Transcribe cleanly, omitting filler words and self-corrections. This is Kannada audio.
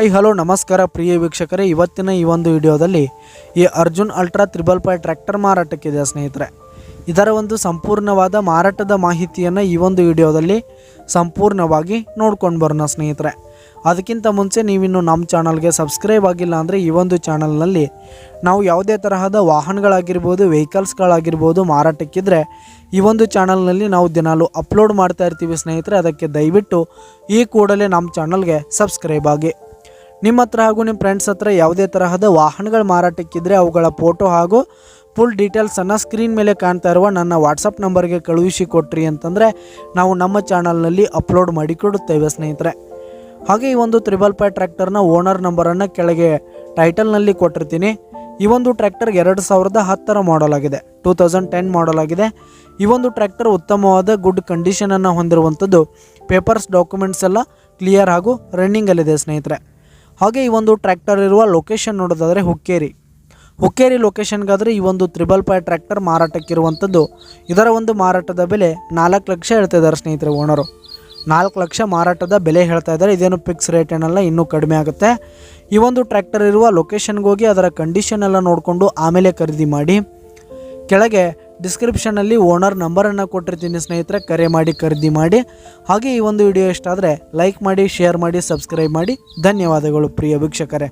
ಹಲೋ ನಮಸ್ಕಾರ ಪ್ರಿಯ ವೀಕ್ಷಕರೇ, ಇವತ್ತಿನ ಈ ಒಂದು ವಿಡಿಯೋದಲ್ಲಿ ಈ ಅರ್ಜುನ್ ಅಲ್ಟ್ರಾ 555 ಟ್ರ್ಯಾಕ್ಟರ್ ಮಾರಾಟಕ್ಕಿದೆ ಸ್ನೇಹಿತರೆ. ಇದರ ಒಂದು ಸಂಪೂರ್ಣವಾದ ಮಾರಾಟದ ಮಾಹಿತಿಯನ್ನು ಈ ಒಂದು ವಿಡಿಯೋದಲ್ಲಿ ಸಂಪೂರ್ಣವಾಗಿ ನೋಡ್ಕೊಂಡು ಬರೋಣ ಸ್ನೇಹಿತರೆ. ಅದಕ್ಕಿಂತ ಮುಂಚೆ ನೀವಿನ್ನು ನಮ್ಮ ಚಾನಲ್ಗೆ ಸಬ್ಸ್ಕ್ರೈಬ್ ಆಗಿಲ್ಲ ಅಂದರೆ ಈ ಒಂದು ಚಾನಲ್ನಲ್ಲಿ ನಾವು ಯಾವುದೇ ತರಹದ ವಾಹನಗಳಾಗಿರ್ಬೋದು, ವೆಹಿಕಲ್ಸ್ಗಳಾಗಿರ್ಬೋದು ಮಾರಾಟಕ್ಕಿದ್ರೆ ಈ ಒಂದು ಚಾನಲ್ನಲ್ಲಿ ನಾವು ದಿನಾಲು ಅಪ್ಲೋಡ್ ಮಾಡ್ತಾ ಇರ್ತೀವಿ ಸ್ನೇಹಿತರೆ. ಅದಕ್ಕೆ ದಯವಿಟ್ಟು ಈ ಕೂಡಲೇ ನಮ್ಮ ಚಾನಲ್ಗೆ ಸಬ್ಸ್ಕ್ರೈಬ್ ಆಗಿ. ನಿಮ್ಮ ಹತ್ರ ಹಾಗೂ ನಿಮ್ಮ ಫ್ರೆಂಡ್ಸ್ ಹತ್ರ ಯಾವುದೇ ತರಹದ ವಾಹನಗಳ ಮಾರಾಟಕ್ಕಿದ್ರೆ ಅವುಗಳ ಫೋಟೋ ಹಾಗೂ ಫುಲ್ ಡೀಟೇಲ್ಸನ್ನು ಸ್ಕ್ರೀನ್ ಮೇಲೆ ಕಾಣ್ತಾ ಇರುವ ನನ್ನ ವಾಟ್ಸಪ್ ನಂಬರ್ಗೆ ಕಳುಹಿಸಿ ಕೊಟ್ರಿ ಅಂತಂದರೆ ನಾವು ನಮ್ಮ ಚಾನಲ್ನಲ್ಲಿ ಅಪ್ಲೋಡ್ ಮಾಡಿ ಕೊಡುತ್ತೇವೆ ಸ್ನೇಹಿತರೆ. ಹಾಗೆ ಈ ಒಂದು 555 ಟ್ರ್ಯಾಕ್ಟರ್ನ ಓನರ್ ನಂಬರನ್ನು ಕೆಳಗೆ ಟೈಟಲ್ನಲ್ಲಿ ಕೊಟ್ಟಿರ್ತೀನಿ. ಈ ಒಂದು ಟ್ರ್ಯಾಕ್ಟರ್ 2010 ಮಾಡಲ್ ಆಗಿದೆ, 2010 ಮಾಡಲ್ ಆಗಿದೆ. ಈ ಒಂದು ಟ್ರ್ಯಾಕ್ಟರ್ ಉತ್ತಮವಾದ ಗುಡ್ ಕಂಡೀಷನನ್ನು ಹೊಂದಿರುವಂಥದ್ದು. ಪೇಪರ್ಸ್ ಡಾಕ್ಯುಮೆಂಟ್ಸ್ ಎಲ್ಲ ಕ್ಲಿಯರ್ ಹಾಗೂ ರನ್ನಿಂಗಲ್ಲಿದೆ ಸ್ನೇಹಿತರೆ. ಹಾಗೆ ಈ ಒಂದು ಟ್ರ್ಯಾಕ್ಟರ್ ಇರುವ ಲೊಕೇಶನ್ ನೋಡೋದಾದರೆ ಹುಕ್ಕೇರಿ ಲೊಕೇಶನ್ಗಾದರೆ ಈ ಒಂದು 555 ಟ್ರ್ಯಾಕ್ಟರ್ ಮಾರಾಟಕ್ಕಿರುವಂಥದ್ದು. ಇದರ ಒಂದು ಮಾರಾಟದ ಬೆಲೆ 4 ಲಕ್ಷ ಹೇಳ್ತಾ ಇದ್ದಾರೆ ಸ್ನೇಹಿತರೆ. ಓನರು 4 ಲಕ್ಷ ಮಾರಾಟದ ಬೆಲೆ ಹೇಳ್ತಾ ಇದ್ದಾರೆ. ಇದೇನು ಫಿಕ್ಸ್ ರೇಟ್ ಏನಲ್ಲ, ಇನ್ನೂ ಕಡಿಮೆ ಆಗುತ್ತೆ. ಈ ಒಂದು ಟ್ರ್ಯಾಕ್ಟರ್ ಇರುವ ಲೊಕೇಶನ್ಗೆ ಹೋಗಿ ಅದರ ಕಂಡೀಷನ್ ಎಲ್ಲ ನೋಡಿಕೊಂಡು ಆಮೇಲೆ ಖರೀದಿ ಮಾಡಿ. ಕೆಳಗೆ ಡಿಸ್ಕ್ರಿಪ್ಷನಲ್ಲಿ ಓನರ್ ನಂಬರನ್ನು ಕೊಟ್ಟಿರ್ತೀನಿ ಸ್ನೇಹಿತರೆ, ಕರೆ ಮಾಡಿ ಖರೀದಿ ಮಾಡಿ. ಹಾಗೆ ಈ ಒಂದು ವಿಡಿಯೋ ಇಷ್ಟ ಆದರೆ ಲೈಕ್ ಮಾಡಿ, ಶೇರ್ ಮಾಡಿ, ಸಬ್ಸ್ಕ್ರೈಬ್ ಮಾಡಿ. ಧನ್ಯವಾದಗಳು ಪ್ರಿಯ ವೀಕ್ಷಕರೇ.